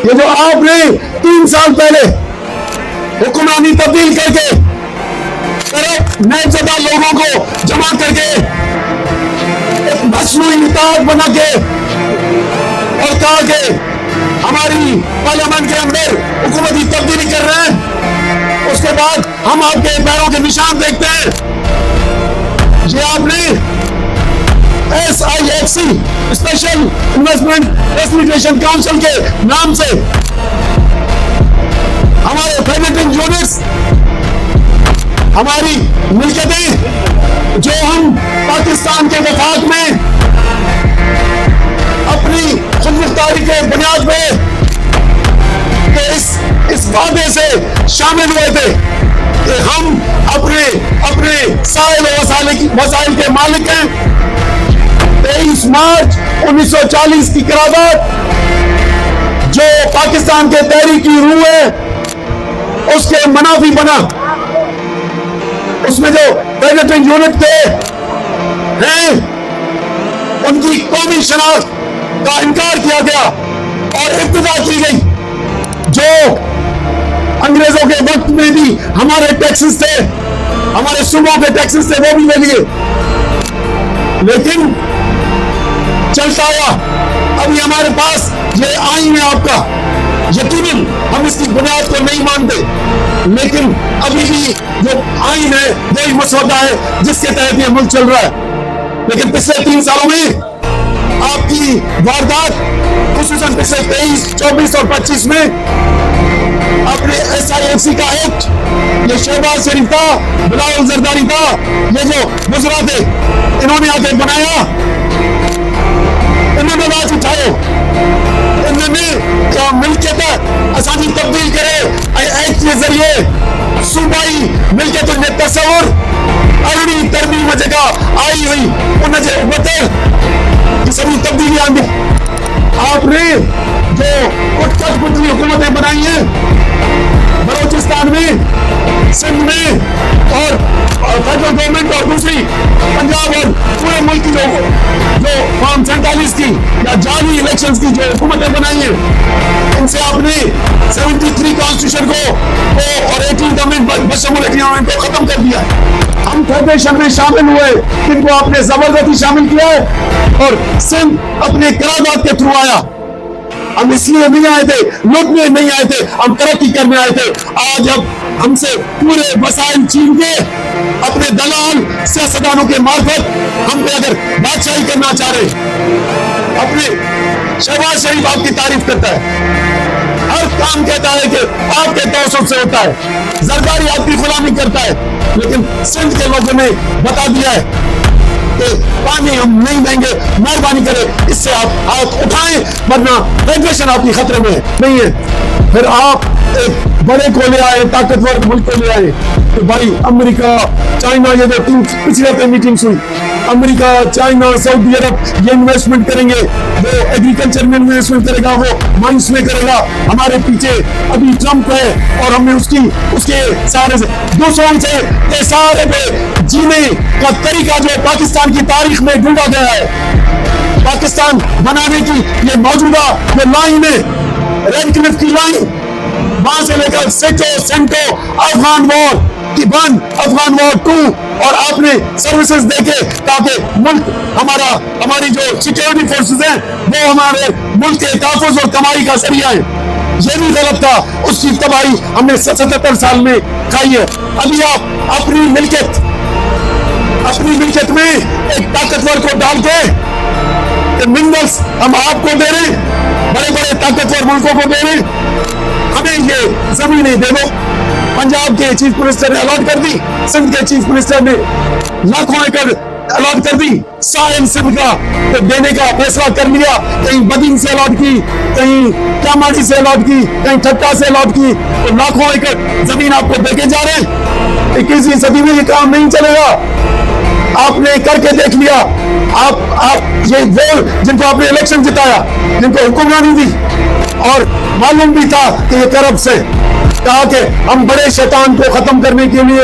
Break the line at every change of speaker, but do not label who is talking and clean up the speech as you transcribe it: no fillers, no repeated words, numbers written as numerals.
یہ جو آپ نے 3 سال پہلے حکمرانی تبدیل کر کے نئے زدہ لوگوں کو جمع کر کے ایک مصنوعی اطاعت بنا کے اور کہا کہ ہماری پارلیمنٹ کے اندر حکومتی تبدیلی کر رہے ہیں، اس کے بعد ہم آپ کے پیروں کے نشان دیکھتے ہیں. یہ آپ نے SIFC special investment facilitation council کے نام سے ہمارے فیڈریٹنگ یونٹس، ہماری ملکیتیں جو ہم پاکستان کے وفاق میں اپنی خود مختاری کے بنیاد پہ اس وعدے سے شامل ہوئے تھے کہ ہم اپنے سائل و وسائل کے مالک ہیں. 23 مارچ 1940 کی قرارداد جو پاکستان کے تحریکی روح ہے اس کے منافی بنا. اس میں جو فیڈریٹنگ یونٹ تھے ہیں ان کی قومی شناخت کا انکار کیا گیا اور ابتدا کی گئی. جو انگریزوں کے وقت میں بھی ہمارے ٹیکسز تھے، ہمارے صوبوں کے ٹیکسز تھے، وہ بھی لے لیے، لیکن چلتا آیا. ابھی ہمارے پاس یہ آئین ہے آپ کا، یقیناً ہم اس کی بنیاد کو نہیں مانتے، لیکن ابھی بھی جو آئین ہے وہی مسودہ ہے جس کے تحت یہ ملک چل رہا ہے. لیکن پچھلے 3 سالوں میں آپ کی واردات خصوصاً پچھلے 23, 24 اور 25 میں اپنے SIFC کا ایکٹ، یہ شہباز شریف تھا، بلاول زرداری تھا، یہ جو وزراء تھے انہوں نے آگے بنایا، انہوں نے آواز اٹھائے، انہوں نے کیا ملکیت اسانی تبدیل کرے ایکٹ کے ذریعے صوبائی ملکیتوں نے تصور اردی ترمیم جگہ آئی ہوئی انہیں جو بطر سبھی تبدیلی آندی. آپ نے جو کچھ پتلی حکومتیں بنائی ہیں بلوچستان میں، سندھ میں اور فیڈرل گورنمنٹ اور دوسری پنجاب اور پورے ملک کی جو فارم 47 کی یا جعلی الیکشنز کی جو حکومتیں بنائی ہیں، ان سے آپ نے 73 کانسٹیٹیوشن کو اور 18 امendment بشمول کو ختم کر دیا. ہم فیڈریشن میں شامل ہوئے، جن کو آپ نے زبردستی شامل کیا ہے، اور سندھ اپنے قرارداد کے تھرو آیا. ہم اس لیے نہیں آئے تھے، لوٹنے نہیں آئے تھے، ہم ترقی کرنے آئے تھے. آج اب ہم سے پورے وسائل چھین کے اپنے دلال سیاستدانوں کے معرفت ہم پہ اگر بادشاہی کرنا چاہ رہے، اپنے شہباز شریف آپ کی تعریف کرتا ہے، ہر کام کہتا ہے کہ آپ کے توسط سے ہوتا ہے، زرداری آپ کی غلامی کرتا ہے، لیکن سندھ کے لوگوں نے بتا دیا ہے کہ پانی ہم نہیں دیں گے، مہربانی کرے اس سے آپ ہاتھ اٹھائیں ورنہ فیڈریشن آپ کی خطرے میں نہیں ہے. پھر آپ ایک بڑے کو لے آئے، طاقتور ملک کو لے آئے کہ بھائی امریکہ، چائنا، یہ جو پچھلے ہفتے میٹنگز ہوئی، امریکہ، چائنا، سعودی عرب یہ انویسٹمنٹ کریں گے، وہ ایگریکلچر میں انویسٹمنٹ کرے گا، وہ مائنس میں کرے گا. ہمارے پیچھے ابھی ٹرمپ ہے اور ہم نے اس کے سارے سے دوسروں سے سارے پہ جینے کا طریقہ جو پاکستان کی تاریخ میں ڈھونڈا گیا ہے. پاکستان بنانے کی یہ موجودہ یہ لائن ہے، ریڈ کلف کی لائن، وہاں سے لے کر سینٹو افغان وار کی بند، افغان وار 2، اور آپ نے سروسز دیکھے تاکہ ملک ہماری جو سیکیورٹی فورسز ہیں وہ ہمارے ملک کے تحفظ اور کمائی کا ذریعہ ہے. یہ بھی غلط تھا، اس کی تباہی ہم نے 77 سال میں کھائی ہے. ابھی آپ اپنی ملکیت میں ایک طاقتور کو ڈال کے منرلس ہم آپ کو دے رہے، بڑے بڑے طاقتور ملکوں کو دے رہے، ہمیں یہ زمینیں دے دو. پنجاب کے چیف منسٹر نے الاٹ کر دی، سندھ کے چیف منسٹر نے لاکھوں ایکڑ الاٹ کر دی، ساحل سندھ کا دینے کا فیصلہ کر لیا. کہیں بدین سے الاٹ کی، کہیں کاماڑی سے الاٹ کی، کہیں ٹھٹا سے الاٹ کی، تو لاکھوں ایکڑ زمین آپ کو دے کے جا رہے ہیں. 21ویں صدی میں یہ کام نہیں چلے گا. آپ نے کر کے دیکھ لیا. آپ یہ وہ جن کو آپ نے الیکشن جتایا، جن کو حکمرانی دی اور معلوم بھی تھا کہ یہ کرب سے، کہا کہ ہم بڑے شیطان کو ختم کرنے کے لیے